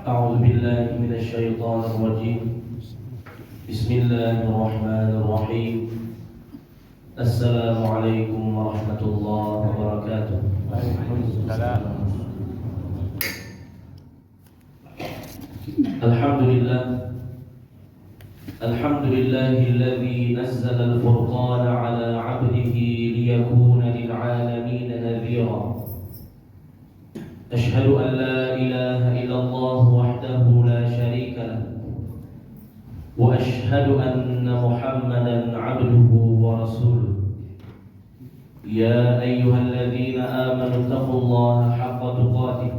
أعوذ بالله من الشيطان الرجيم. بسم الله الرحمن الرحيم. السلام عليكم ورحمة الله وبركاته. Waalaikumsalam. الحمد لله الحمد لله الذي نزل الفرقان على عبده ليكون للعالمين نذيرا. أشهد أن لا إله إلا الله وحده لا شريك له، وأشهد أن محمدا عبده ورسوله. يا أيها الذين آمنوا اتقوا الله حق تقاته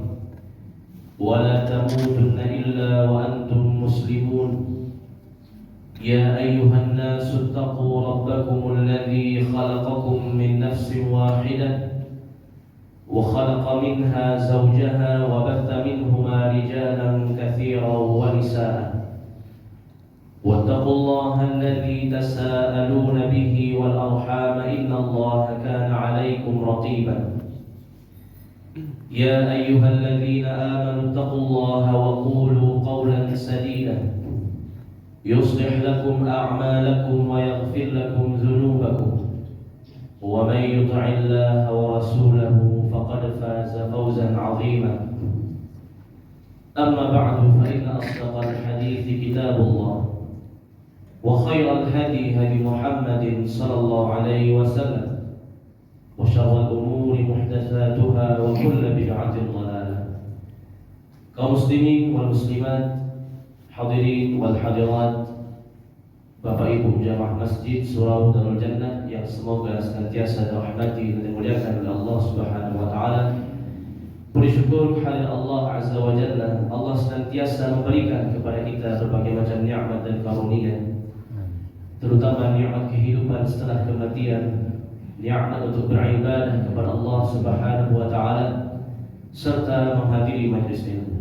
ولا تموتن إلا وأنتم مسلمون. يا أيها الناس اتقوا ربكم الذي خلقكم من نفس واحدة وخلق منها زوجها وبث منهما رجالا كثيرا ونساء. واتقوا الله الذي تساءلون به والأرحام إن الله كان عليكم رقيبا. يا أيها الذين آمنوا اتقوا الله وقولوا قولا سديدا يصلح لكم أعمالكم ويغفر لكم ذنوبكم، ومن يطع الله ورسوله فقد فاز فوزا عظيما. أما بعد، فإن أصدق الحديث كتاب الله، وخير الهدي هدي محمد صلى الله عليه وسلم، وشر الأمور محدثاتها وكل بدعة ضلالة. Kaum muslimin wal muslimat, hadirin wal hadirat, Bapak Ibu jamaah Masjid Surau Darul Jannah yang semoga senantiasa dirahmati dan dimuliakan oleh Allah Subhanahu wa taala. Puji syukur kehadirat Allah Azza wa Jalla. Allah senantiasa memberikan kepada kita berbagai macam nikmat dan karunia, terutama nikmat kehidupan setelah kematian, nikmat untuk beribadah kepada Allah Subhanahu wa taala serta menghadiri majlis ilmu.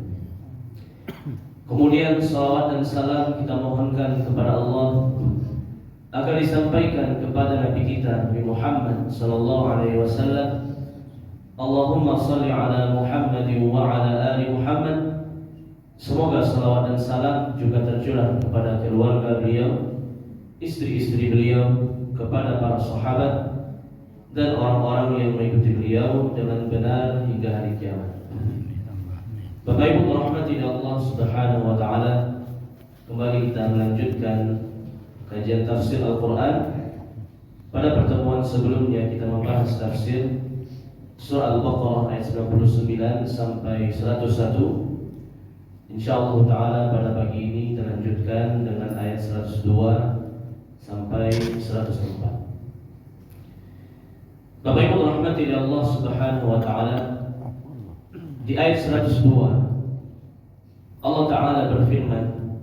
Kemudian salawat dan salam kita mohonkan kepada Allah agar disampaikan kepada Nabi kita Nabi Muhammad sallallahu alaihi wasallam. Allahumma salli ala Muhammad wa ala ali Muhammad. Semoga salawat dan salam juga tercurah kepada keluarga beliau, istri-istri beliau, kepada para sahabat dan orang-orang yang mengikuti beliau dengan benar hingga hari kiamat. Bapak Ibu rahmati Allah Subhanahu wa taala, kembali kita melanjutkan kajian tafsir Al-Qur'an. Pada pertemuan sebelumnya kita membahas tafsir surah Al-Baqarah ayat 99 sampai 101. Insyaallah taala pada pagi ini kita lanjutkan dengan ayat 102 sampai 104. Bapak Ibu rahmati Allah Subhanahu wa taala, di ayat 102 Allah taala berfirman,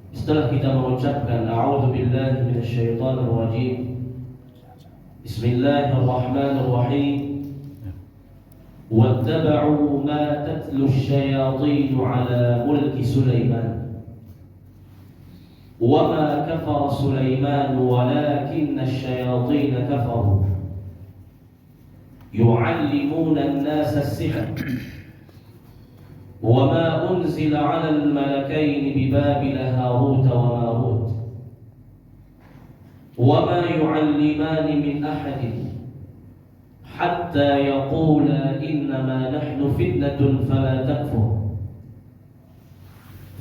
setelah kita mengucapkan a'udzu billahi minasyaitonir rajim, bismillahirrahmanirrahim, wattaba'u ma tatlu asyayatin 'ala mulki Sulaiman wama kafara Sulaiman walakinna asyayatin kafaru يعلمون الناس السحر وما أنزل على الملكين ببابل هاروت وماروت وما يعلمان من أحد حتى يقولا إنما نحن فتنة فلا تكفر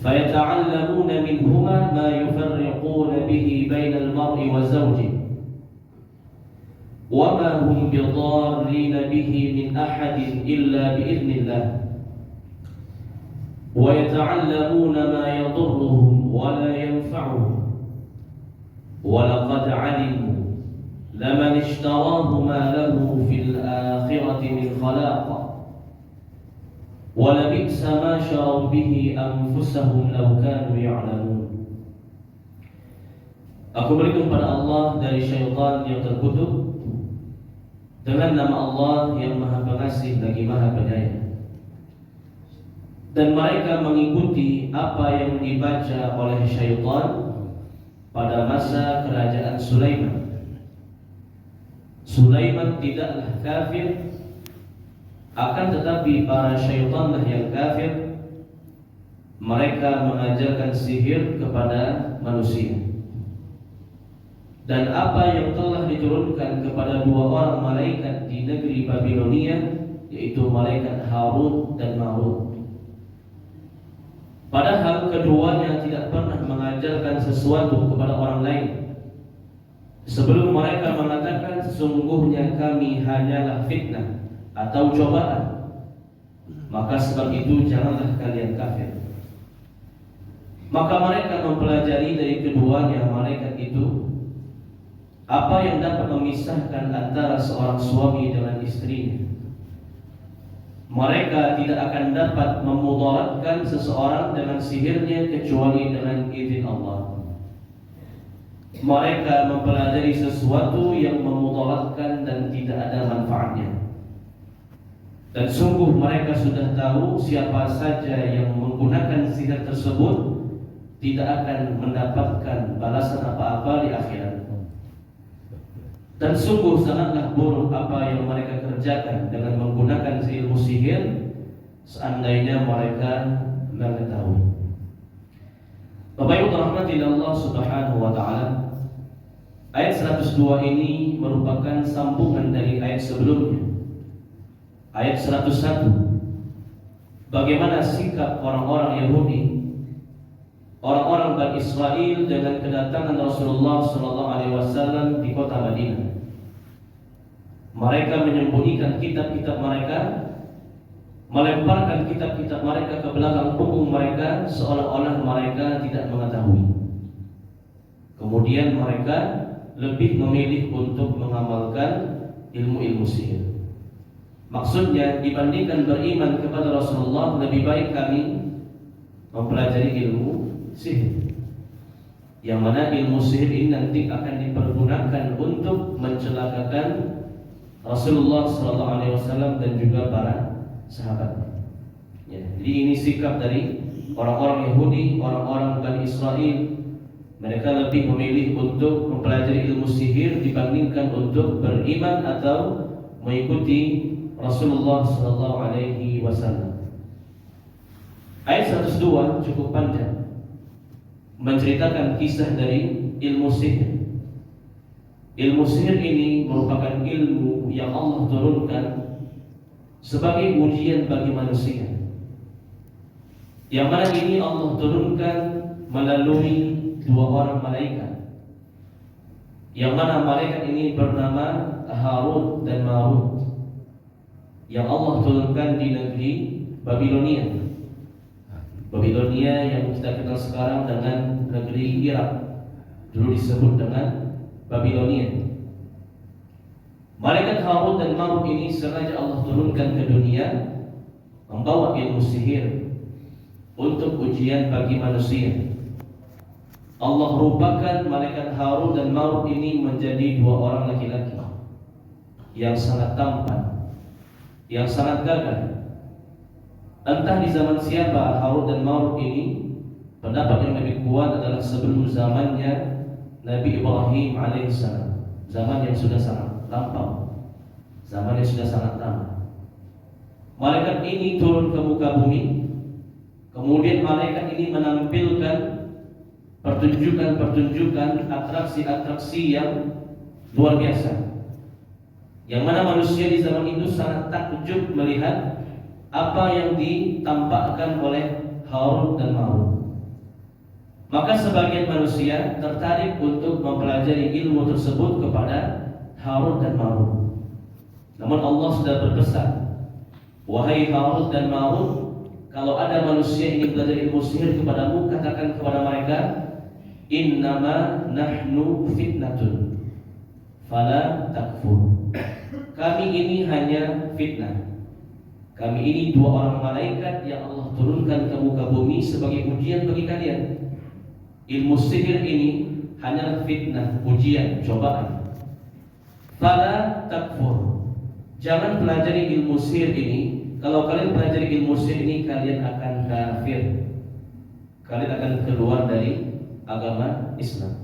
فيتعلمون منهما ما يفرقون به بين المرء وزوجه وما هم بضارين به من أحد إلا بإذن الله ويتعلمون ما يضرهم ولا ينفعهم ولقد علموا لمن اشتراه ما له في الآخرة من خلاق ولبئس ما شروا به أنفسهم لو كانوا يعلمون. Aku berlindung pada Allah dari syaitan yang terkutuk dengan nama Allah yang Maha Pengasih lagi Maha Penyayang. Dan mereka mengikuti apa yang dibaca oleh syaitan pada masa kerajaan Sulaiman. Sulaiman tidaklah kafir, akan tetapi para syaitanlah yang kafir mereka mengajarkan sihir kepada manusia. Dan apa yang telah diturunkan kepada dua orang malaikat di negeri Babilonia, yaitu malaikat Harut dan Marut. Padahal keduanya tidak pernah mengajarkan sesuatu kepada orang lain sebelum mereka mengatakan sesungguhnya kami hanyalah fitnah atau cobaan. Maka sebab itu janganlah kalian kafir. Maka mereka mempelajari dari keduanya malaikat itu apa yang dapat memisahkan antara seorang suami dengan istrinya. Mereka tidak akan dapat memudaratkan seseorang dengan sihirnya kecuali dengan izin Allah. Mereka mempelajari sesuatu yang memudaratkan dan tidak ada manfaatnya. Dan sungguh mereka sudah tahu siapa saja yang menggunakan sihir tersebut tidak akan mendapatkan balasan apa-apa di akhirat. Dan sungguh sangatlah buruk apa yang mereka kerjakan dengan menggunakan ilmu sihir seandainya mereka mengetahui. Bapak Ibu rahmati Allah Subhanahu wa taala, ayat 102 ini merupakan sambungan dari ayat sebelumnya. Ayat 101. Bagaimana sikap orang-orang Yahudi, orang-orang Bani Israel dengan kedatangan Rasulullah SAW di kota Madinah. Mereka menyembunyikan kitab-kitab mereka, melemparkan kitab-kitab mereka ke belakang punggung mereka seolah-olah mereka tidak mengetahui. Kemudian mereka lebih memilih untuk mengamalkan ilmu-ilmu sihir. Maksudnya dibandingkan beriman kepada Rasulullah, lebih baik kami mempelajari ilmu sihir, yang mana ilmu sihir ini nanti akan dipergunakan untuk mencelakakan Rasulullah SAW dan juga para sahabat. Ya, jadi ini sikap dari orang-orang Yahudi, orang-orang Bani Israel. Mereka lebih memilih untuk mempelajari ilmu sihir dibandingkan untuk beriman atau mengikuti Rasulullah SAW. Ayat 102 cukup panjang, menceritakan kisah dari ilmu sihir. Ilmu sihir ini merupakan ilmu yang Allah turunkan sebagai ujian bagi manusia, yang mana ini Allah turunkan melalui dua orang malaikat, yang mana malaikat ini bernama Harut dan Marut, yang Allah turunkan di negeri Babilonia. Babilonia yang kita kenal sekarang dengan negeri Irak, dulu disebut dengan Babilonia. Malaikat Harut dan Marut ini sengaja Allah turunkan ke dunia membawa ilmu sihir untuk ujian bagi manusia. Allah rupakan malaikat Harut dan Marut ini menjadi dua orang laki-laki yang sangat tampan, yang sangat gagah. Entah di zaman siapa Harut dan Marut ini, pendapat yang lebih kuat adalah sebelum zamannya Nabi Ibrahim alaihissalam, zaman yang sudah sangat lampau, zaman yang sudah sangat lama. Malaikat ini turun ke muka bumi, kemudian malaikat ini menampilkan pertunjukan-pertunjukan, atraksi-atraksi yang luar biasa, yang mana manusia di zaman itu sangat takjub melihat apa yang ditampakkan oleh Harut dan Marut. Maka sebagian manusia tertarik untuk mempelajari ilmu tersebut kepada Harut dan Marut. Namun Allah sudah berpesan, wahai Harut dan Marut, kalau ada manusia yang ingin belajar ilmu sihir kepadamu, katakan kepada mereka, innama nahnu fitnatun fala takfur. Kami ini hanya fitnah. Kami ini dua orang malaikat yang Allah turunkan ke muka bumi sebagai ujian bagi kalian. Ilmu sihir ini hanyalah fitnah, ujian, cobaan. Fala takfur. Jangan pelajari ilmu sihir ini. Kalau kalian pelajari ilmu sihir ini, kalian akan kafir. Kalian akan keluar dari agama Islam.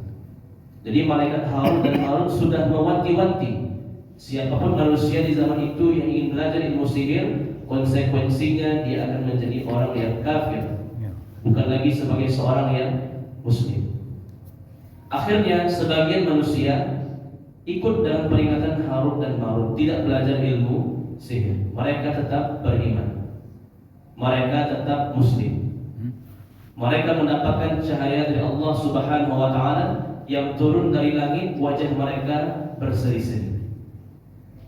Jadi malaikat Harut dan Marut sudah mewanti-wanti siapapun manusia di zaman itu yang ingin belajar ilmu sihir, konsekuensinya dia akan menjadi orang yang kafir. bukan lagi sebagai seorang yang muslim. Akhirnya sebagian manusia ikut dalam peringatan Harut dan Marut, tidak belajar ilmu sihir. Mereka tetap beriman, mereka tetap muslim. Mereka mendapatkan cahaya dari Allah Subhanahu wa Ta'ala yang turun dari langit, wajah mereka berseri-seri.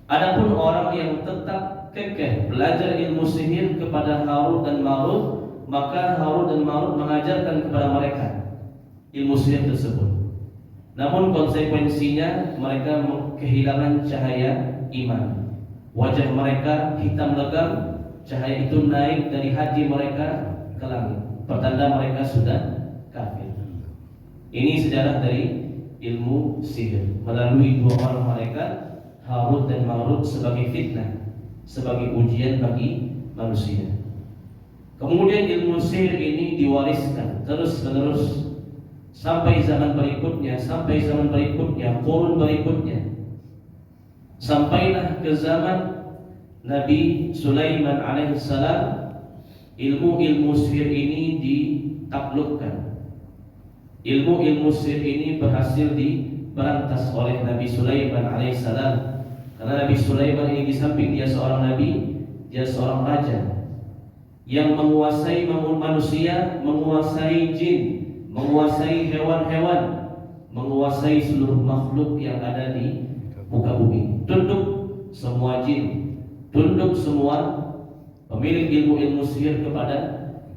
Adapun orang yang tetap kekeh belajar ilmu sihir kepada Harut dan Marut, maka Harut dan Marut mengajarkan kepada mereka ilmu sihir tersebut. Namun konsekuensinya mereka kehilangan cahaya iman. Wajah mereka hitam legam, cahaya itu naik dari hati mereka ke langit, pertanda mereka sudah kafir. Ini sejarah dari ilmu sihir melalui dua orang malaikat Harut dan Marut sebagai fitnah, sebagai ujian bagi manusia. Kemudian ilmu sihir ini diwariskan terus-menerus sampai zaman berikutnya, kurun berikutnya, sampailah ke zaman Nabi Sulaiman alaihissalam. Ilmu sihir ini ditaklukkan. Ilmu sihir ini berhasil diberantas oleh Nabi Sulaiman alaihissalam. Karena Nabi Sulaiman ini di samping dia seorang nabi, dia seorang raja yang menguasai manusia, menguasai jin, menguasai hewan-hewan, menguasai seluruh makhluk yang ada di muka bumi. Tunduk semua jin, tunduk semua pemilik ilmu sihir kepada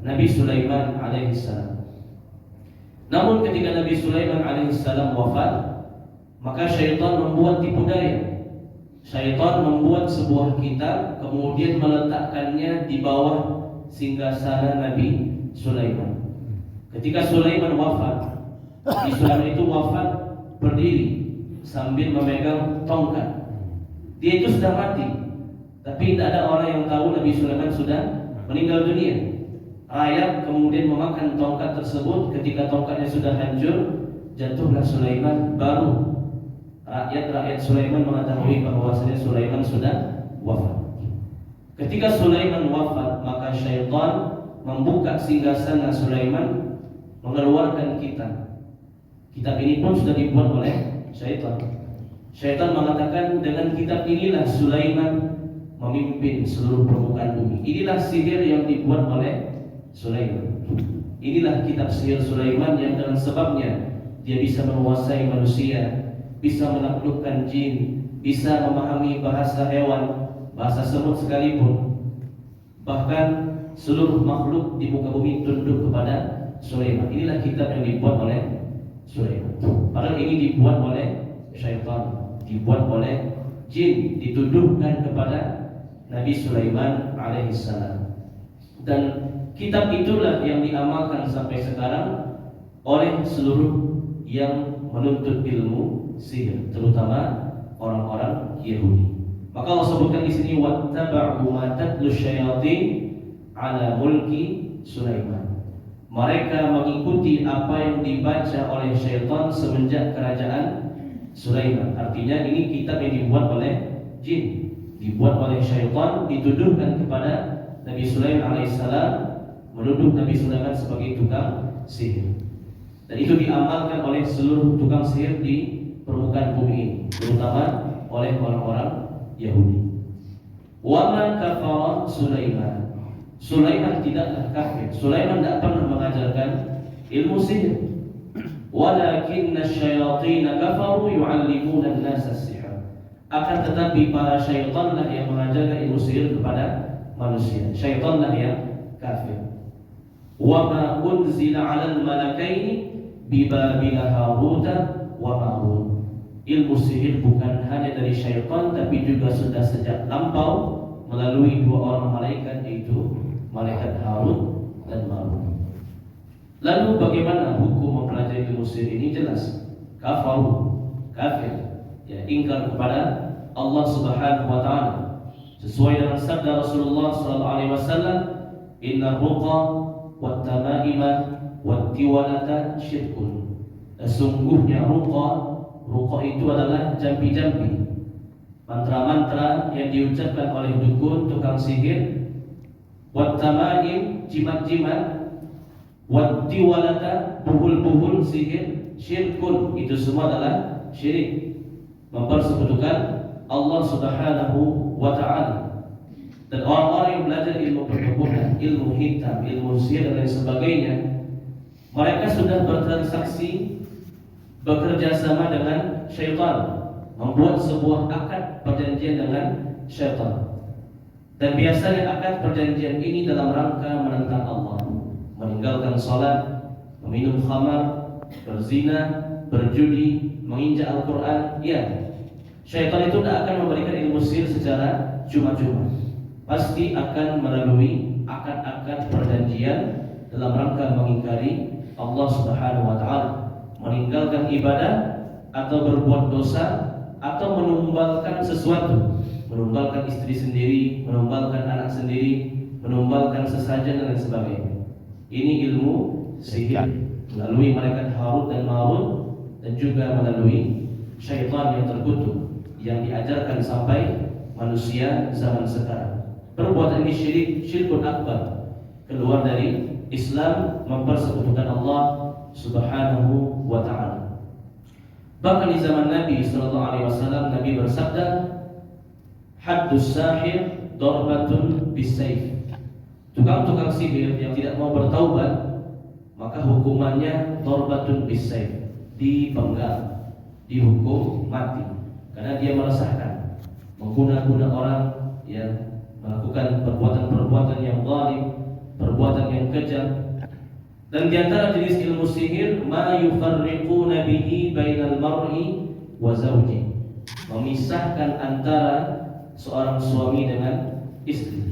Nabi Sulaiman alaihissalam. Namun ketika Nabi Sulaiman alaihissalam wafat, maka syaitan membuat tipu daya. Syaitan membuat sebuah kitab, kemudian meletakkannya di bawah singgasana Nabi Sulaiman. Ketika Sulaiman wafat, Nabi Sulaiman itu wafat berdiri sambil memegang tongkat. Dia itu sudah mati, tapi tidak ada orang yang tahu Nabi Sulaiman sudah meninggal dunia. Rakyat kemudian memakan tongkat tersebut. Ketika tongkatnya sudah hancur, jatuhlah Sulaiman. Baru rakyat Sulaiman mengetahui bahwasanya Sulaiman sudah wafat. Ketika Sulaiman wafat, maka syaitan membuka singgasana Sulaiman, mengeluarkan kitab. Kitab ini pun sudah dibuat oleh syaitan. Syaitan mengatakan dengan kitab inilah Sulaiman memimpin seluruh permukaan bumi. Inilah sihir yang dibuat oleh Sulaiman. Inilah kitab sihir Sulaiman yang dengan sebabnya dia bisa menguasai manusia, bisa menaklukkan jin, bisa memahami bahasa hewan, bahasa semut sekalipun. Bahkan seluruh makhluk di muka bumi tunduk kepada Sulaiman. Inilah kitab yang dibuat oleh Sulaiman. Padahal ini dibuat oleh syaitan, dibuat oleh jin, dituduhkan kepada Nabi Sulaiman alaihissalam. Dan kitab itulah yang diamalkan sampai sekarang oleh seluruh yang menuntut ilmu sihir, terutama orang-orang Yahudi. Maka Allah sebutkan di sini wattaba'u ma tatlu syayatin ala mulki Sulaiman. Mereka mengikuti apa yang dibaca oleh syaitan semenjak kerajaan Sulaiman. Artinya ini kitab yang dibuat oleh jin, dibuat oleh syaitan, dituduhkan kepada Nabi Sulaiman alaihissalam, menuduh Nabi Sulaiman sebagai tukang sihir. Dan itu diamalkan oleh seluruh tukang sihir di permukaan bumi ini, terutama oleh orang-orang Yahudi. Wa ma kafara Sulaiman. Sulaiman tidaklah kafir. Sulaiman tidak pernah mengajarkan ilmu sihir. Walakinna syayatin kafaru yu'allimuna an-nasa as-sihr. Akan tetapi para syaitanlah yang mengajarkan ilmu sihir kepada manusia. Syaitanlah yang kafir. Wa ma unzila 'alal malakaini bi Babil Harut wa Marut. Ilmu sihir bukan hanya dari syaitan, tapi juga sudah sejak lampau melalui dua orang malaikat, yaitu malaikat Harut dan Marut. Lalu bagaimana hukum mempelajari ilmu sihir ini? Jelas kafaru, kafir, ya, ingkar kepada Allah Subhanahu wa taala. Sesuai dengan sabda Rasulullah sallallahu alaihi wasallam, "Inna ruqa wat tamaima wat tiwalata syirkun." Sesungguhnya ruqa itu adalah jambi-jambi, mantra-mantra yang diucapkan oleh dukun, tukang sihir. Wat tamaim, jimat-jimat. Wattiwalata, buhul-buhul sihir, syirkun, itu semua adalah syirik, mempersekutukan Allah Subhanahu wa ta'ala. Dan orang-orang yang belajar ilmu perdukunan, ilmu hitam, ilmu sihir dan lain sebagainya, mereka sudah bertransaksi, bekerja sama dengan syaitan, membuat sebuah akad perjanjian dengan syaitan. Dan biasanya akad perjanjian ini dalam rangka menentang Allah, meninggalkan salat, meminum khamar, berzina, berjudi, menginjak Al-Quran. Ya, syaitan itu tidak akan memberikan ilmu sihir secara cuma-cuma. Pasti akan melalui akad-akad perjanjian dalam rangka mengingkari Allah Subhanahu wa ta'ala, meninggalkan ibadah atau berbuat dosa atau menumbalkan sesuatu, menumbalkan istri sendiri, menumbalkan anak sendiri, menumbalkan sesajen dan lain sebagainya. Ini ilmu sihir melalui malaikat Harut dan Marut, dan juga melalui syaitan yang terkutuk yang diajarkan sampai manusia zaman sekarang. Perbuatan ini syirkun akbar, keluar dari Islam, mempersekutukan Allah Subhanahu wa ta'ala. Bahkan di zaman Nabi sallallahu alaihi wasallam, Nabi bersabda, haddus sahir darbatun bisayf. Tukang-tukang sihir yang tidak mau bertaubat, maka hukumannya darbatun bisayf, dipenggal, dihukum mati, karena dia meresahkan, mengguna-guna orang, ya, melakukan perbuatan-perbuatan yang zalim, perbuatan yang kejam. Dan di antara jenis ilmu sihir, ma yufarriquna bihi bainal mar'i wa zawji, memisahkan antara seorang suami dengan istri.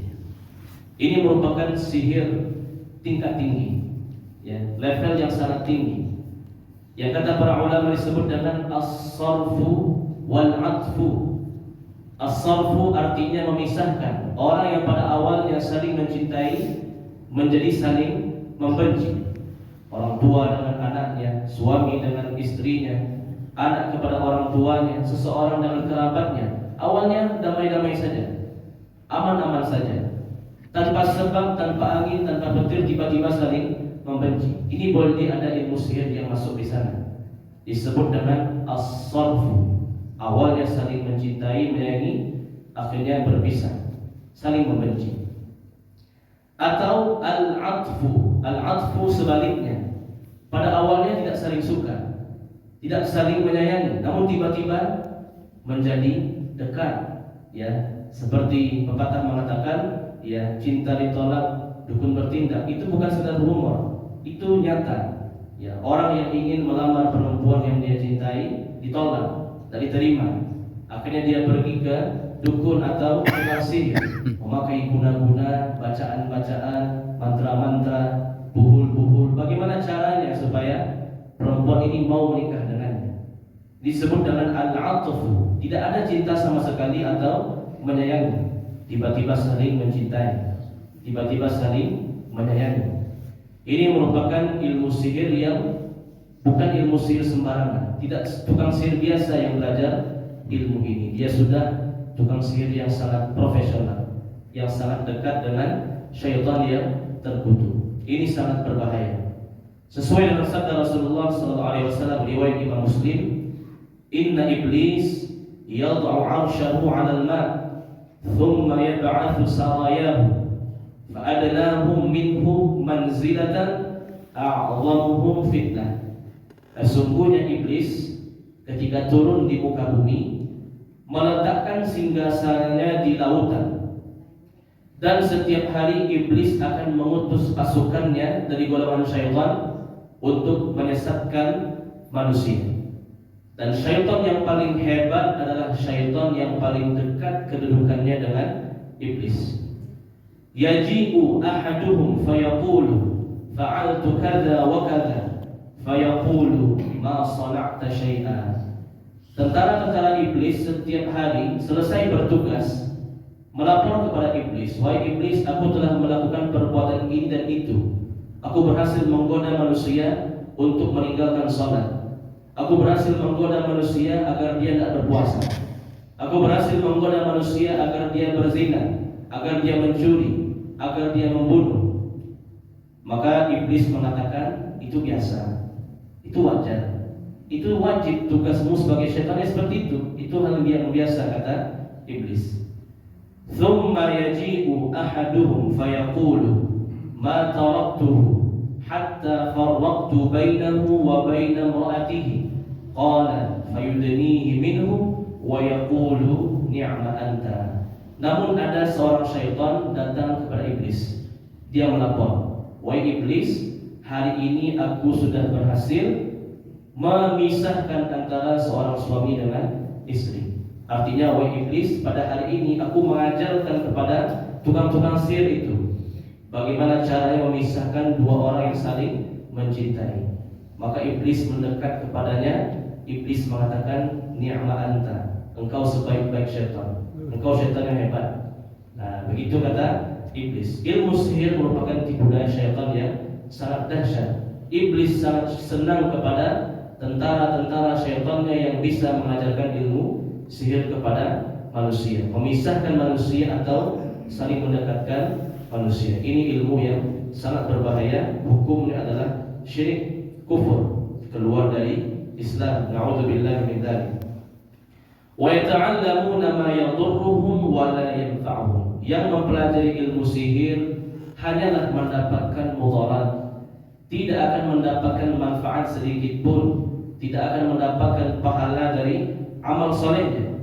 Ini merupakan sihir tingkat tinggi, ya, level yang sangat tinggi, yang kata para ulama disebut dengan as-sarfu wal 'atfu. As-sarfu artinya memisahkan orang yang pada awalnya saling mencintai menjadi saling membenci. Orang tua dengan anaknya, suami dengan istrinya, anak kepada orang tuanya, seseorang dengan kerabatnya. Awalnya damai-damai saja, aman-aman saja, tanpa sebab, tanpa angin, tanpa petir, tiba-tiba saling membenci. Ini boleh ada ilmu sihir yang masuk di sana, disebut dengan as-sarfu. Awalnya saling mencintai, menyayangi, akhirnya berpisah, saling membenci. Atau al-'atfu. Al-'atfu sebaliknya, pada awalnya tidak saling suka, tidak saling menyayangi, namun tiba-tiba menjadi dekat, ya, seperti pepatah mengatakan, ya, cinta ditolak dukun bertindak. Itu bukan sekedar rumor, itu nyata, ya. Orang yang ingin melamar perempuan yang dia cintai ditolak, tak diterima, akhirnya dia pergi ke dukun atau tukang sihir, memakai guna-guna, bacaan-bacaan, mantra-mantra, buhul-buhul. Bagaimana caranya supaya perempuan ini mau menikah dengannya? Disebut dengan al-'atfu. Tidak ada cinta sama sekali atau menyayangi, tiba-tiba saling mencintai, tiba-tiba saling menyayangi. Ini merupakan ilmu sihir yang bukan ilmu sihir sembarangan. Tidak tukang sihir biasa yang belajar ilmu ini. Dia sudah tukang sihir yang sangat profesional, yang sangat dekat dengan syaitan yang terkutuk. Ini sangat berbahaya. Sesuai dengan sabda Rasulullah SAW riwayat Imam Muslim, inna iblis yad'u 'arsyahu 'alal ma' thumma yab'athu sarayahu fa'adnahum minhu manzilatan a'zamuhum fitnah. Sesungguhnya iblis ketika turun di muka bumi meletakkan singgasananya di lautan, dan setiap hari iblis akan mengutus pasukannya dari golongan syaitan untuk menyesatkan manusia. Dan syaitan yang paling hebat adalah syaitan yang paling dekat kedudukannya dengan iblis. Yaji'u ahaduhum fayaqulu fa'altu kadza wa kadza fayaqulu ma sana'ta syai'an. Tentara-tentara iblis setiap hari selesai bertugas melapor kepada iblis, wahai iblis, aku telah melakukan perbuatan ini dan itu. Aku berhasil menggoda manusia untuk meninggalkan salat. Aku berhasil menggoda manusia agar dia tidak berpuasa. Aku berhasil menggoda manusia agar dia berzina, agar dia mencuri, agar dia membunuh. Maka iblis mengatakan itu biasa, itu wajar, itu wajib, tugasmu sebagai syaitan seperti itu. Itu hal yang biasa, kata iblis. Thumma yaji'u ahaduhum fayaqulu ma taraktuhu hatta farraqtu bainahu wa baina imra'atihi qala fayudnihi minhu wa yaqulu ni'ma anta. Namun ada seorang syaitan datang kepada iblis. Dia melapor, wahai iblis, hari ini aku sudah berhasil memisahkan antara seorang suami dengan istri. Artinya, wahai iblis, pada hari ini aku mengajarkan kepada tukang-tukang sihir itu bagaimana caranya memisahkan dua orang yang saling mencintai. Maka iblis mendekat kepadanya. Iblis mengatakan, ni'ma anta, engkau sebaik-baik syaitan, engkau syaitan yang hebat. Nah, begitu kata iblis. Ilmu sihir merupakan tipu daya syaitan yang sangat dahsyat. Iblis sangat senang kepada tentara-tentara syaitannya yang bisa mengajarkan ilmu sihir kepada manusia, memisahkan manusia atau saling mendekatkan manusia. Ini ilmu yang sangat berbahaya. Hukumnya adalah syirik, kufur, keluar dari Islam. Na'udzubillahi min dzalik. Wa yata'allamuna ma yadurruhum wa la yanfa'uhum. Yang mempelajari ilmu sihir hanyalah mendapatkan mudarat, tidak akan mendapatkan manfaat sedikit pun, tidak akan mendapatkan pahala dari amal solehnya.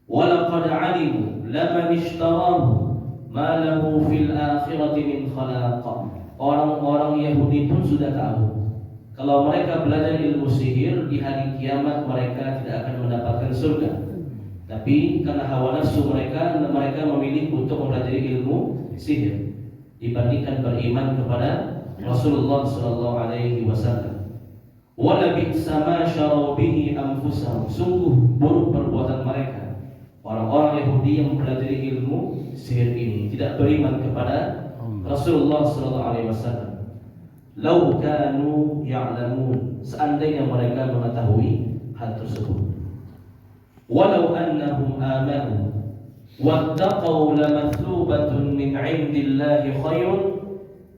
Walaqad alimu laman ishtarahu ma lahu fil akhirati min khalaq. Orang-orang Yahudi pun sudah tahu kalau mereka belajar ilmu sihir, di hari kiamat mereka tidak akan mendapatkan surga. Tapi karena hawa nafsu mereka memilih untuk mempelajari ilmu sihir dibandingkan beriman kepada Rasulullah sallallahu alaihi wasallam. Wala bi'sa ma syaraw bihi anfusahum. Sungguh buruk perbuatan mereka, orang-orang Yahudi yang mempelajari ilmu sihir ini, tidak beriman kepada Rasulullah sallallahu alaihi wasallam. Lau kanu ya'lamun, seandainya mereka mengetahui hal tersebut. Walau annahum amanu wattaqau lamathlubatun min 'indillahi khairun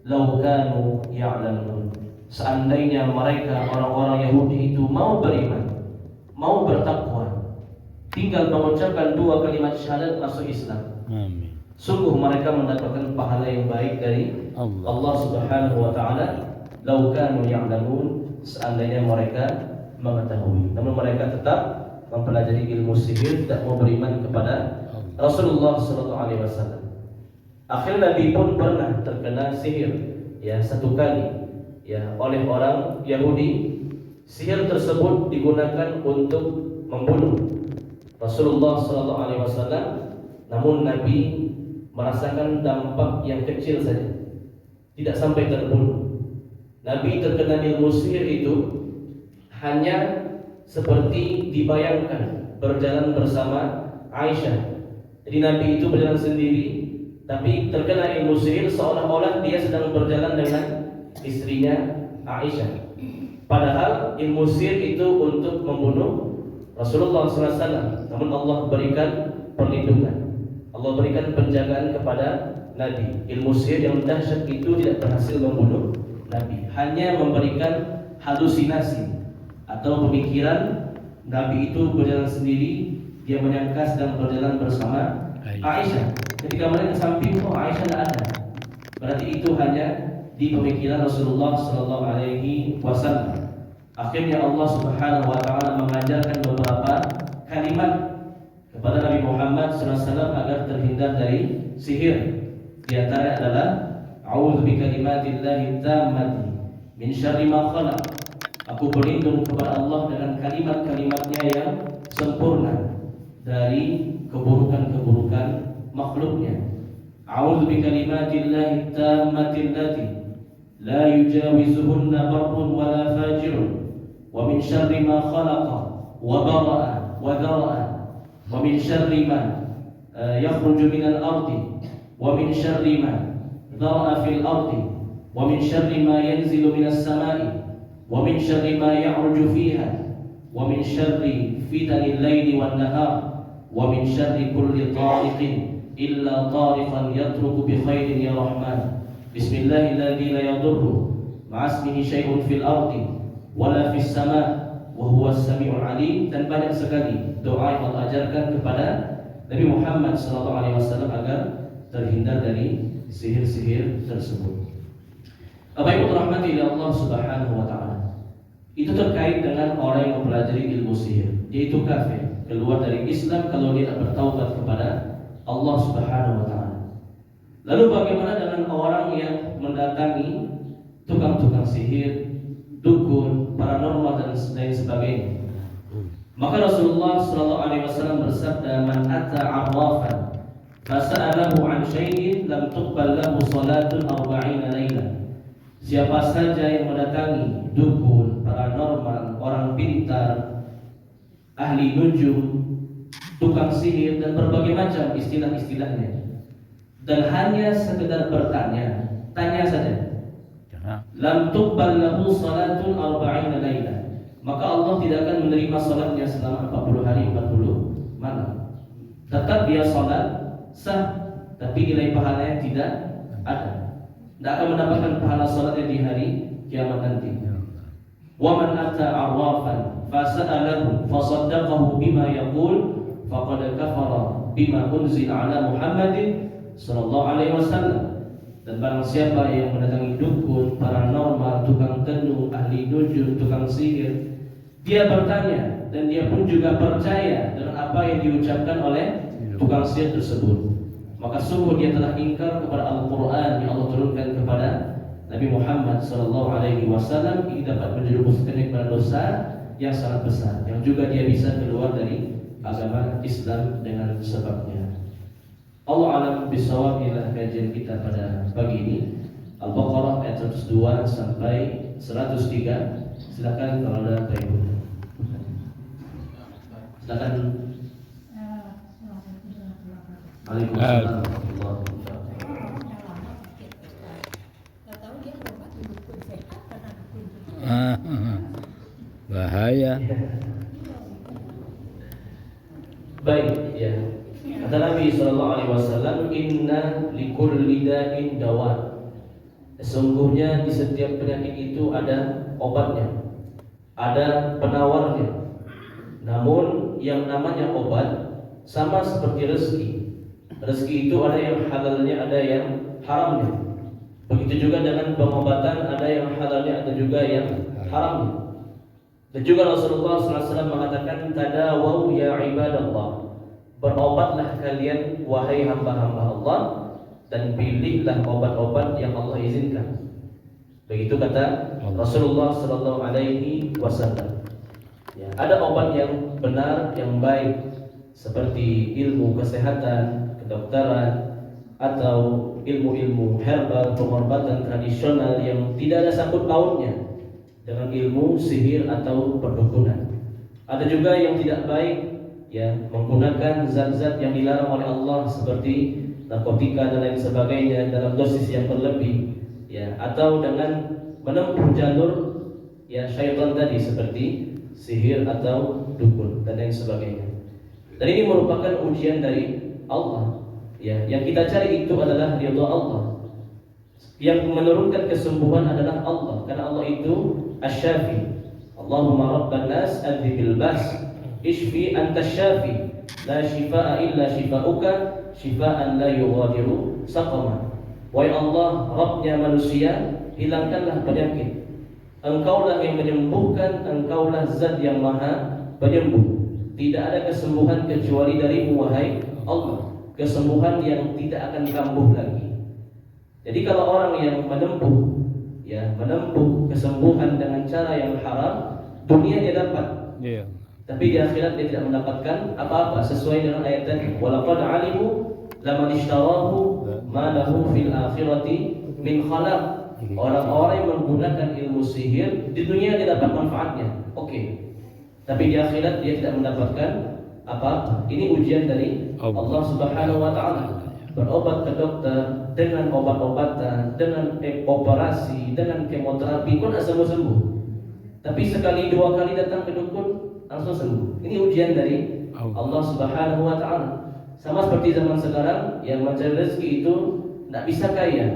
lau kanu ya'lamun. Seandainya mereka orang-orang Yahudi itu mau beriman, mau bertakwa, tinggal mengucapkan dua kalimat syahadat masuk Islam, amin, sungguh mereka mendapatkan pahala yang baik dari Allah Subhanahu wa taala. Lau kanu ya'lamun, seandainya mereka mengetahui. Namun mereka tetap mempelajari ilmu sihir, tidak mau beriman kepada Rasulullah sallallahu alaihi wasallam. Akhirnya Nabi pun pernah terkena sihir, ya, satu kali, ya, oleh orang Yahudi. Sihir tersebut digunakan untuk membunuh Rasulullah sallallahu alaihi wasallam. Namun Nabi merasakan dampak yang kecil saja, tidak sampai terbunuh. Nabi terkena ilmu sihir itu hanya seperti dibayangkan berjalan bersama Aisyah. Jadi Nabi itu berjalan sendiri, tapi terkena ilmu sihir seolah-olah dia sedang berjalan dengan istrinya Aisyah. Padahal ilmu sihir itu untuk membunuh Rasulullah SAW. Namun Allah berikan perlindungan, Allah berikan penjagaan kepada Nabi. Ilmu sihir yang dahsyat itu tidak berhasil membunuh Nabi, hanya memberikan halusinasi atau pemikiran. Nabi itu berjalan sendiri, dia menyangka sedang berjalan bersama Aisyah. Ketika mereka samping, oh Aisyah tidak ada. Berarti itu hanya di pemikiran Rasulullah sallallahu alaihi wasallam. Akhirnya Allah Subhanahu wa taala mengajarkan beberapa kalimat kepada Nabi Muhammad sallallahu alaihi wasallam agar terhindar dari sihir. Di antara adalah a'udzu bikalimatillahi tammati min syarri ma khalaq. Aku berlindung kepada Allah dengan kalimat-kalimatnya yang sempurna dari keburukan-keburukan makhluknya. A'udzu bikalimatillahi tammati allati la yujawizuhunna barrun wala fajirun wa min syarri ma khalaqa wa bara'a wa dhara'a wa min syarri ma yakhruju minal ardi wa min syarri ma ذرأ في الأرض ومن شر ما ينزل من السماء ومن شر ما يعرج فيها ومن شر فتن الليل والنهار ومن شر كل طارق إلا طارقا يترك بخير يا رحمن Bismillahilladzi la yadurru ma'asmihi syai'un fil ardi wala fis sama' wa huwas samiul alim. Dan banyak sekali doa yang Allah ajarkan kepada Nabi Muhammad SAW agar terhindar dari sihir-sihir tersebut. Bapak Ibu rahmati Allah Subhanahu wa taala. Itu terkait dengan orang yang mempelajari ilmu sihir. Dia itu kafir, keluar dari Islam kalau dia tak bertaubat kepada Allah Subhanahu wa taala. Lalu bagaimana dengan orang yang mendatangi tukang-tukang sihir, dukun, paranormal dan lain sebagainya? Maka Rasulullah SAW bersabda, "Man ata 'arrafan fasa'alahu 'an syai'in lam tuqbal lahu salatun 40 lailah." Siapa saja yang mendatangi dukun, paranormal, orang pintar, ahli nujum, tukang sihir dan berbagai macam istilah-istilahnya, dan hanya sekedar bertanya, tanya saja, lam tuqbal lahu salatun 40 lailah, maka Allah tidak akan menerima salatnya selama 40 hari 40 malam. Tetap dia salat sah, tapi nilai pahalanya tidak ada. Tidak akan mendapatkan pahala salatnya di hari kiamat nanti. Wa man ata 'arrafan fasa'alahu fasaddaqahu bima yaqul faqad kafara bima unzila 'ala Muhammadin sallallahu alaihi wasallam. Dan barang siapa yang mendatangi dukun, paranormal, tukang tenung, ahli nujum, tukang sihir, dia bertanya dan dia pun juga percaya dengan apa yang diucapkan oleh tukang sihir tersebut, maka sungguh dia telah ingkar kepada Al-Quran yang Allah turunkan kepada Nabi Muhammad SAW. Ini dapat menjerumuskan kepada dosa yang sangat besar, yang juga dia bisa keluar dari agama Islam dengan sebabnya. Allah alam bisawab. Inilah kajian kita pada pagi ini, Al-Baqarah ayat 102 sampai 103. Silakan kalau ada tanya. Silakan. Waalaikumsalam warahmatullahi wabarakatuh. Bahaya. Baik, ya. Kata Nabi SAW, "Inna likulli da'in dawa." Sesungguhnya di setiap penyakit itu ada obatnya, ada penawarnya. Namun yang namanya obat sama seperti rezeki. Rezeki itu ada yang halalnya, ada yang haramnya. Begitu juga dengan pengobatan, ada yang halalnya, ada juga yang haramnya. Dan juga Rasulullah SAW mengatakan, "Tadawaw ya ibadallah." Berobatlah kalian wahai hamba-hamba Allah, dan pilihlah obat-obat yang Allah izinkan. Begitu kata Rasulullah SAW. Ya, ada obat yang benar, yang baik, seperti ilmu kesehatan, kedokteran, atau ilmu-ilmu herbal, pengobatan tradisional yang tidak ada sangkut pautnya dengan ilmu sihir atau perdukunan. Ada juga yang tidak baik, ya, menggunakan zat-zat yang dilarang oleh Allah seperti narkotika dan lain sebagainya dalam dosis yang berlebih, ya, atau dengan menempuh jalur, ya, syaitan tadi seperti sihir atau dukun dan lain sebagainya. Dan ini merupakan ujian dari Allah, ya. Yang kita cari itu adalah ridha Allah. Yang menurunkan kesembuhan adalah Allah, karena Allah itu Asy-Syafi. Allahumma rabban nas adhibil ba's ishfi anta syafi la shifaa illa shifauka shifaan la yughadiru saqama. Wahai Allah, Rabbnya manusia, hilangkanlah penyakit. Engkaulah yang menyembuhkan, Engkaulah zat yang maha penyembuh. Tidak ada kesembuhan kecuali darimu wahai Allah, kesembuhan yang tidak akan kambuh lagi. Jadi kalau orang yang menempuh, ya, menempuh kesembuhan dengan cara yang haram, dunia dia dapat, tapi di akhirat dia tidak mendapatkan apa-apa, sesuai dengan ayat tadi, walaqad alimu laman ishtarahu ma lahu fil akhirati min khalaq. Orang-orang yang menggunakan ilmu sihir di dunia dia dapat manfaatnya, oke, tapi di akhirat dia tidak mendapatkan apa-apa. Ini ujian dari Allah Subhanahu wa taala. Berobat ke dokter dengan obat-obatan, dengan operasi, dengan kemoterapi pun asal sembuh. Tapi sekali dua kali datang ke dukun langsung sembuh. Ini ujian dari Allah Subhanahu wa taala. Sama seperti zaman sekarang yang mencari rezeki itu tidak bisa kaya.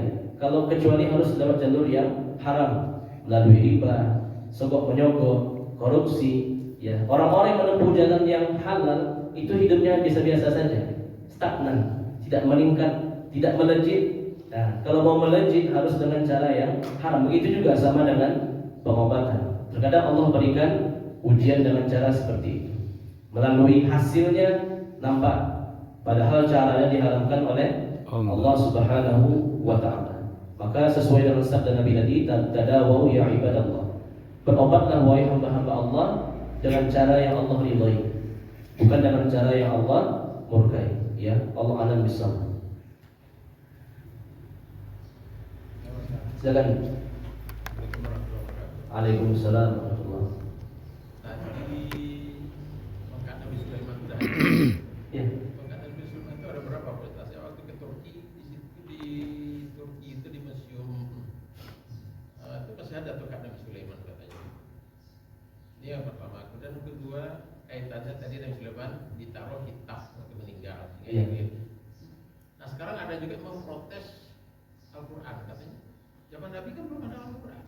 kalau kecuali harus lewat jalur yang haram, melalui riba, sogok menyogok, korupsi. Ya, orang-orang yang menempuh jalan yang halal itu hidupnya biasa-biasa saja, stagnan, tidak meningkat, tidak melejit. Nah, kalau mau melejit harus dengan cara yang haram. Begitu juga sama dengan pengobatan. Terkadang Allah berikan ujian dengan cara seperti itu. Melalui hasilnya nampak, padahal caranya diharamkan oleh Allah Subhanahu wa taala. Maka sesuai dengan sabda Nabi tadi, tadawau ya ibadallah. Berobatlah wahai hamba-hamba Allah dengan cara yang Allah ridhai, bukan dengan cara yang Allah murkai. Ya, Allah alam bisawab. Silakan. Waalaikumsalam warahmatullahi wabarakatuh. Tongkat Nabi Sulaiman sudah. Ya. Tongkat Nabi Sulaiman itu ada berapa prestasi? Waktu ke Turki, di Turki itu di museum itu masih ada tongkat Nabi Sulaiman katanya. Ini yang pertama. Kemudian yang kedua, kaitannya tadi Nabi Sulaiman ditaruh kitab waktu meninggal. Iya. Nah sekarang ada juga yang memprotes Al-Quran katanya. Zaman Nabi kan belum ada Al-Quran.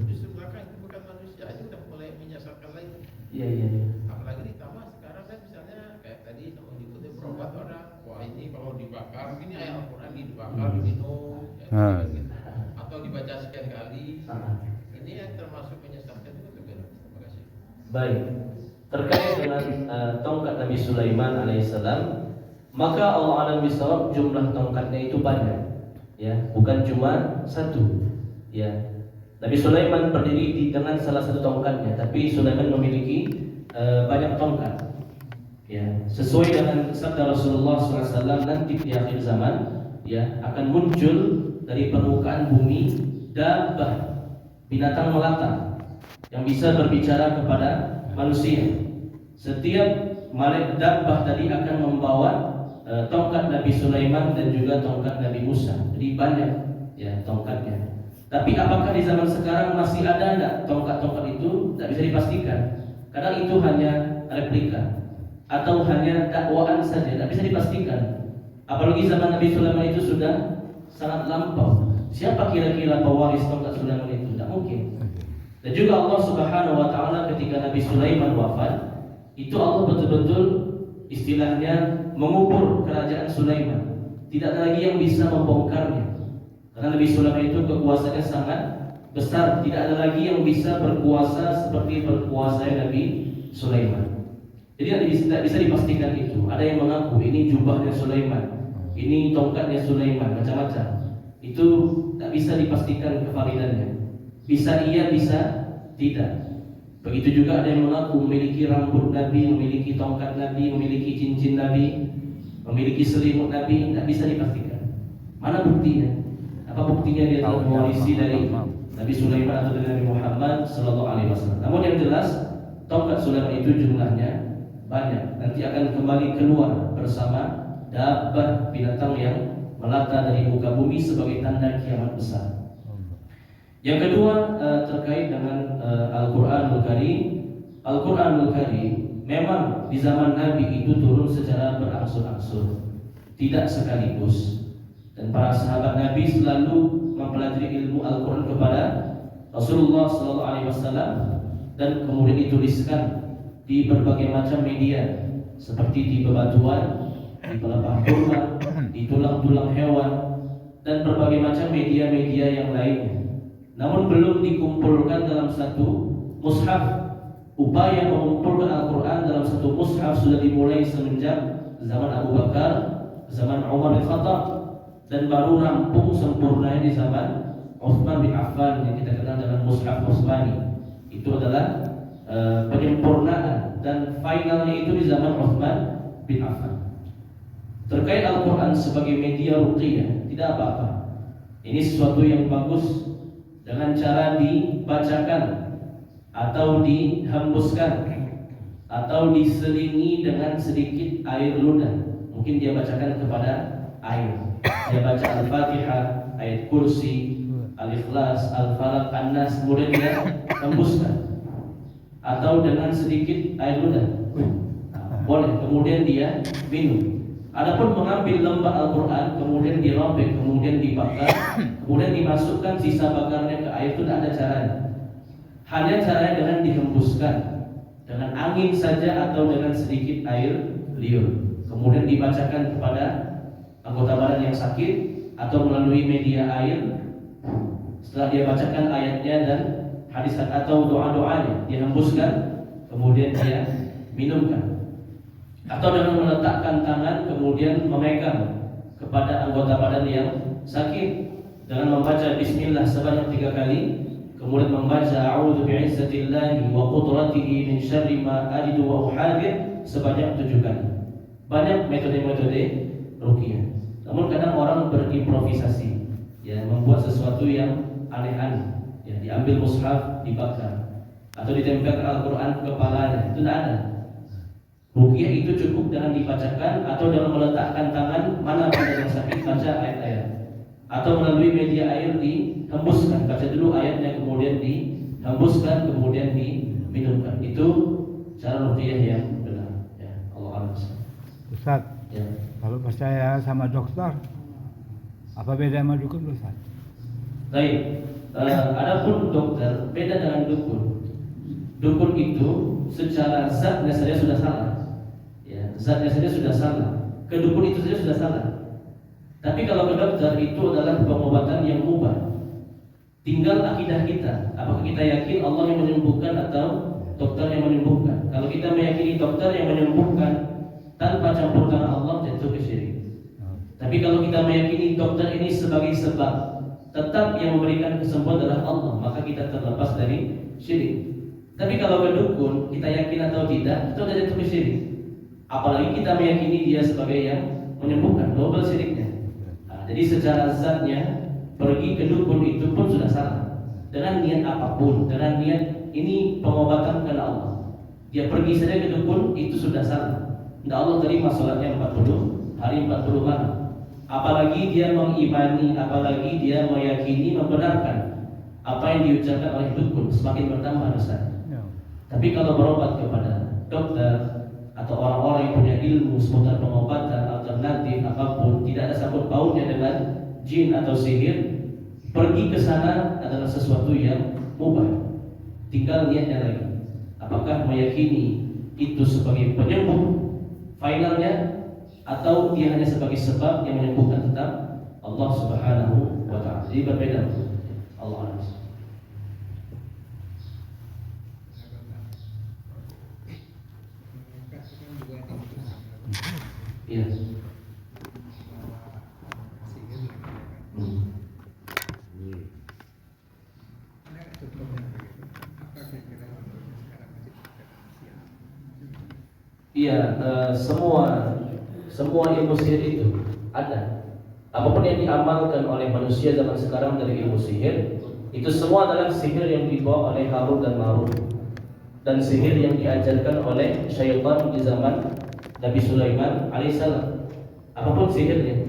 Justru belakang itu bukan manusia aja udah mulai menyesatkan lagi. Iya. Apalagi ditambah sekarang kan misalnya kayak tadi kalau diikuti berobat orang, wah ini kalau dibakar, ini ayat Al-Quran dibakar, diminum, ya, gitu. Atau dibaca sekian kali. Ini yang termasuk menyesatkan juga tuh. Terima kasih. Baik. Terkait dengan tongkat Nabi Sulaiman alaihissalam, maka Allah alam bisawab jumlah tongkatnya itu banyak. Ya, bukan cuma satu. Ya, Nabi Sulaiman berdiri dengan salah satu tongkatnya, tapi Sulaiman memiliki banyak tongkat. Ya, sesuai dengan sabda Rasulullah SAW, nanti di akhir zaman, ya, akan muncul dari permukaan bumi dabbah, binatang melata yang bisa berbicara kepada manusia. Setiap malaikat dabbah tadi akan membawa tongkat Nabi Sulaiman dan juga tongkat Nabi Musa. Jadi banyak ya tongkatnya. Tapi apakah di zaman sekarang masih ada enggak tongkat-tongkat itu? Tidak bisa dipastikan. Kadang itu hanya replika atau hanya dakwaan saja, tidak bisa dipastikan. Apalagi zaman Nabi Sulaiman itu sudah sangat lampau. Siapa kira-kira pewaris tongkat Sulaiman itu? Tidak mungkin. Dan juga Allah Subhanahu wa taala ketika Nabi Sulaiman wafat, itu Allah betul-betul istilahnya mengubur kerajaan Sulaiman. Tidak ada lagi yang bisa membongkarnya. Karena Nabi Sulaiman itu kekuasaannya sangat besar. Tidak ada lagi yang bisa berkuasa seperti berkuasa Nabi Sulaiman. Jadi tidak bisa dipastikan itu. Ada yang mengaku ini jubahnya Sulaiman, ini tongkatnya Sulaiman, macam-macam. Itu tidak bisa dipastikan kevalidannya. Bisa iya, bisa tidak. Begitu juga ada yang mengaku memiliki rambut Nabi, memiliki tongkat Nabi, memiliki cincin Nabi, memiliki selimut Nabi. Tidak bisa dipastikan. Mana buktinya? Apa buktinya dia telah mewarisi dari Nabi Sulaiman atau dari Nabi Muhammad Sallallahu Alaihi Wasallam? Namun yang jelas tongkat Sulaiman itu jumlahnya banyak. Nanti akan kembali keluar bersama dabbah, binatang yang melata dari muka bumi sebagai tanda kiamat besar. Yang kedua terkait dengan Al-Quranul Karim. Al-Quranul Karim memang di zaman Nabi itu turun secara berangsur-angsur, tidak sekaligus. Dan para sahabat Nabi selalu mempelajari ilmu Al-Quran kepada Rasulullah SAW, dan kemudian dituliskan di berbagai macam media, seperti di bebatuan, di pelepah kurma, di tulang-tulang hewan, dan berbagai macam media-media yang lainnya. Namun belum dikumpulkan dalam satu mushaf. Upaya mengumpulkan Al-Quran dalam satu mushaf sudah dimulai semenjak zaman Abu Bakar, zaman Umar bin Khattab, dan baru rampung sempurnanya di zaman Utsman bin Affan yang kita kenal dengan mushaf Utsmani. Itu adalah penyempurnaan dan finalnya itu di zaman Utsman bin Affan. Terkait Al-Quran sebagai media ruqyah, tidak apa-apa. Ini sesuatu yang bagus dengan cara dibacakan atau dihembuskan atau diselingi dengan sedikit air ludah. Mungkin dia bacakan kepada air. Dia baca Al-Fatihah, ayat kursi, Al-Ikhlas, Al-Falaq, An-Nas, kemudian dia hembuskan. Atau dengan sedikit air ludah, boleh. Kemudian dia minum. Adapun mengambil lembah Al-Quran kemudian dirobek, kemudian dibakar, kemudian dimasukkan sisa bakarnya ke air, itu tidak ada caranya. Hanya caranya dengan dihembuskan dengan angin saja atau dengan sedikit air liur, kemudian dibacakan kepada anggota badan yang sakit atau melalui media air. Setelah dia bacakan ayatnya dan hadis atau doa-doanya, dia hembuskan, kemudian dia minumkan. Atau dengan meletakkan tangan kemudian memegang kepada anggota badan yang sakit dengan membaca bismillah sebanyak 3 kali, kemudian membaca a'udzu bi'izzatillahi wa qudratihi min syarri ma ajidu wa uhadir sebanyak 7 kali. Banyak metode-metode ruqyah. Namun kadang orang berimprovisasi, ya, membuat sesuatu yang aneh-aneh, ya, diambil mushaf dibakar atau ditempelkan Al-Quran ke kepalanya, itu tidak ada. Ruqyah itu cukup dengan dibacakan atau dengan meletakkan tangan mana pada yang sakit, baca ayat-ayat, atau melalui media air dihembuskan, baca dulu ayatnya kemudian dihembuskan kemudian diminumkan. Itu cara ruqyah yang benar, ya. Allah a'lam. Ustaz, Ya. kalau percaya sama dokter, apa beda sama dukun, Ustaz? Baik, adapun dokter beda dengan dukun. Dukun itu secara zatnya saja sudah salah, ya, zatnya saja sudah salah. Ke dukun itu saja sudah salah. Tapi kalau ke dokter itu adalah pengobatan yang mubah. Tinggal akidah kita, apakah kita yakin Allah yang menyembuhkan atau dokter yang menyembuhkan. Kalau kita meyakini dokter yang menyembuhkan tanpa campur tangan Allah, jatuh ke syirik. Tapi kalau kita meyakini dokter ini sebagai sebab, tetap yang memberikan kesembuhan adalah Allah, maka kita terlepas dari syirik. Tapi kalau ke dukun, kita yakin atau tidak, itu adalah jatuh ke syirik. Apalagi kita meyakini dia sebagai yang menyembuhkan, double syiriknya. Nah, jadi secara zatnya pergi ke dukun itu pun sudah salah. Dengan niat apapun, dengan niat ini pengobatan karena Allah, dia pergi saja ke dukun itu sudah salah. Tidak Allah terima sholatnya 40 hari 40 malam. Apalagi dia mengimani, apalagi dia meyakini, membenarkan apa yang diucapkan oleh dukun, semakin bertambah dosa. Tapi kalau berobat kepada dokter atau orang-orang yang punya ilmu seputar pengobatan alternatif apapun, tidak ada sangkut pautnya dengan jin atau sihir, pergi ke sana adalah sesuatu yang mubah. Tinggal niatnya lagi. Apakah meyakini itu sebagai penyembuh finalnya, atau dia hanya sebagai sebab yang menyembuhkan tetap Allah Subhanahu wa ta'ala. Jadi berbeda. Allah a'lam. Iya. Iya, semua ilmu sihir itu ada. Apapun yang diamalkan oleh manusia zaman sekarang dari ilmu sihir, itu semua adalah sihir yang dibawa oleh Harut dan Marut, dan sihir yang diajarkan oleh syaitan di zaman Nabi Sulaiman alaihissalam. Apapun sihirnya,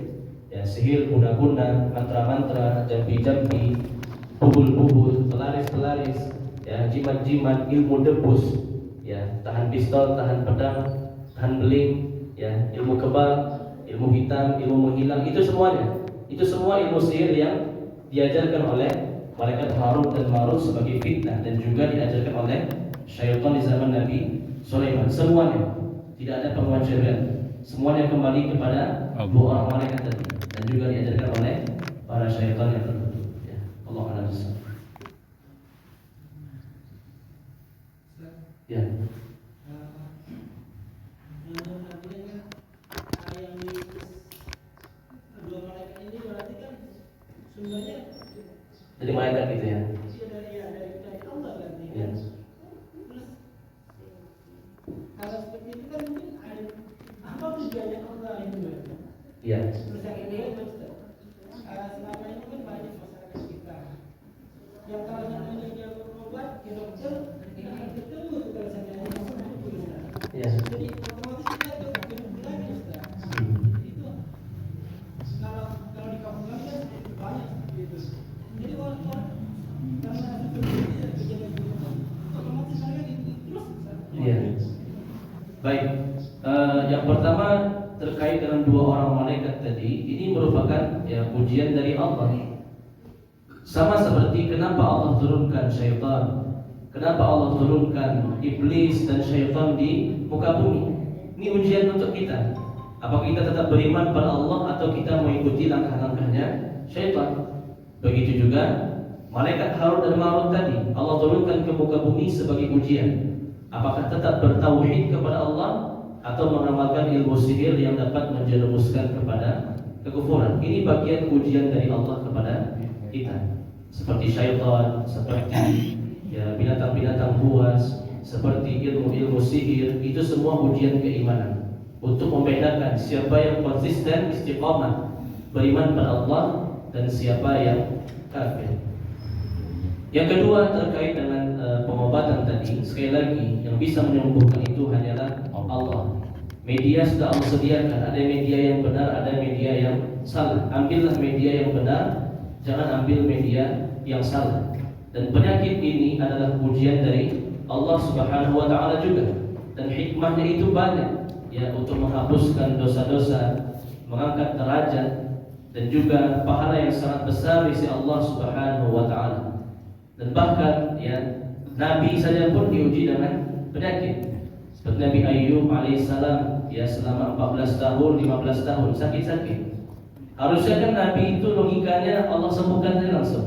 ya, sihir guna-guna, mantra-mantra, jampi-jampi, bubul-bubul, pelaris-pelaris, ya, jimat-jimat, ilmu debus, ya, tahan pistol, tahan pedang, tahan beling, ya, ilmu kebal, ilmu hitam, ilmu menghilang, itu semuanya. Itu semua ilmu sihir yang diajarkan oleh malaikat Harut dan Marut sebagai fitnah, dan juga diajarkan oleh syaitan di zaman Nabi Sulaiman. Semuanya tidak ada pengecualian, semuanya kembali kepada dua orang malaikat tadi, dan juga diajarkan oleh para syaitan yang tertentu. Ya, Allah a'lam. Ya. Dari malaikat gitu ya. Ya. Kalau seperti itu kan mungkin ada apa tujuannya Allah itu? Iya. Terus yang ini selama ini kan banyak masyarakat kita yang kalau misalnya dia berobat ke dokter tidak akan ketemu kalau misalnya Iya. jadi otomatis kita tuh ketemu lagi Ustaz. Itu kalau di kampung kami kan banyak gitu. Jadi orang karena itu kejadian itu otomatis mereka gitu terus Ustaz. Iya. Baik. Yang pertama terkait dengan dua orang malaikat tadi, ini merupakan ya ujian dari Allah. Sama seperti kenapa Allah turunkan syaitan, kenapa Allah turunkan iblis dan syaitan di muka bumi. Ini ujian untuk kita. Apakah kita tetap beriman pada Allah atau kita mengikuti langkah-langkahnya syaitan. Begitu juga malaikat Harut dan Marut tadi, Allah turunkan ke muka bumi sebagai ujian. Apakah tetap bertauhid kepada Allah atau mengamalkan ilmu sihir yang dapat menjerumuskan kepada kekufuran. Ini bagian ujian dari Allah kepada kita. Seperti syaitan, seperti ya binatang-binatang buas, seperti ilmu-ilmu sihir, itu semua ujian keimanan untuk membedakan siapa yang konsisten istiqamah beriman pada Allah dan siapa yang kafir. Yang kedua terkait dengan pengobatan tadi, sekali lagi yang bisa menyembuhkan itu hanyalah Allah. Media sudah Allah sediakan, ada media yang benar, ada media yang salah. Ambillah media yang benar, jangan ambil media yang salah. Dan penyakit ini adalah ujian dari Allah Subhanahu wa taala juga. Dan hikmahnya itu banyak, ya, untuk menghapuskan dosa-dosa, mengangkat derajat, dan juga pahala yang sangat besar di sisi Allah Subhanahu wa taala. Dan bahkan ya Nabi saja pun diuji dengan penyakit. Seperti Nabi Ayyub alaihissalam, ya selama 14 tahun, 15 tahun sakit-sakit. Harusnya kan Nabi itu logikanya Allah sembuhkan saja langsung.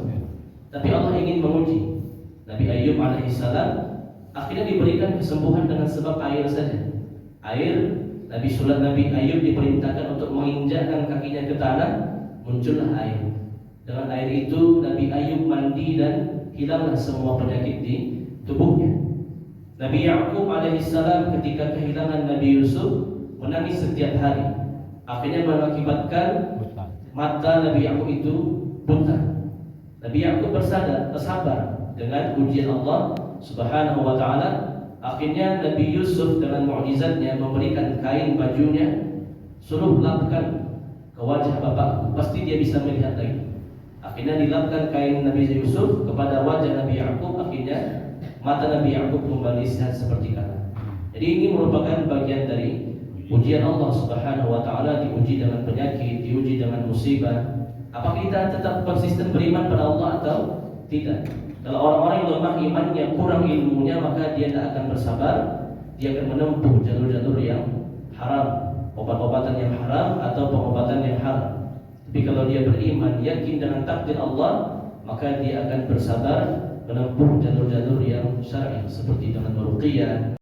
Tapi Allah ingin menguji. Nabi Ayyub alaihissalam akhirnya diberikan kesembuhan dengan sebab air saja. Air, Nabi Ayyub diperintahkan untuk menginjakkan kakinya ke tanah, muncullah air. Dengan air itu Nabi Ayyub mandi dan hilanglah semua penyakit di tubuhnya. Nabi Ya'qub alaihissalam ketika kehilangan Nabi Yusuf menangis setiap hari. Akhirnya mengakibatkan mata Nabi Ya'qub itu buta. Nabi Ya'qub bersabar dengan ujian Allah Subhanahu wa taala. Akhirnya Nabi Yusuf dengan mukjizatnya memberikan kain bajunya, suruh lapkan ke wajah bapakku, pasti dia bisa melihat lagi. Akhirnya dilapkan kain Nabi Yusuf kepada wajah Nabi Ya'qub, akhirnya mata Nabi Ya'qub kembali sehat seperti kala. Jadi ini merupakan bagian dari ujian Allah Subhanahu wa taala, diuji dengan penyakit, diuji dengan musibah. Apakah kita tetap konsisten beriman pada Allah atau tidak? Kalau orang-orang yang lemah imannya, kurang ilmunya, maka dia tidak akan bersabar, dia akan menempuh jalur-jalur yang haram, obat-obatan yang haram atau pengobatan yang haram. Tapi kalau dia beriman, yakin dengan takdir Allah, maka dia akan bersabar menempuh jalur-jalur yang syar'i seperti dengan meruqyah,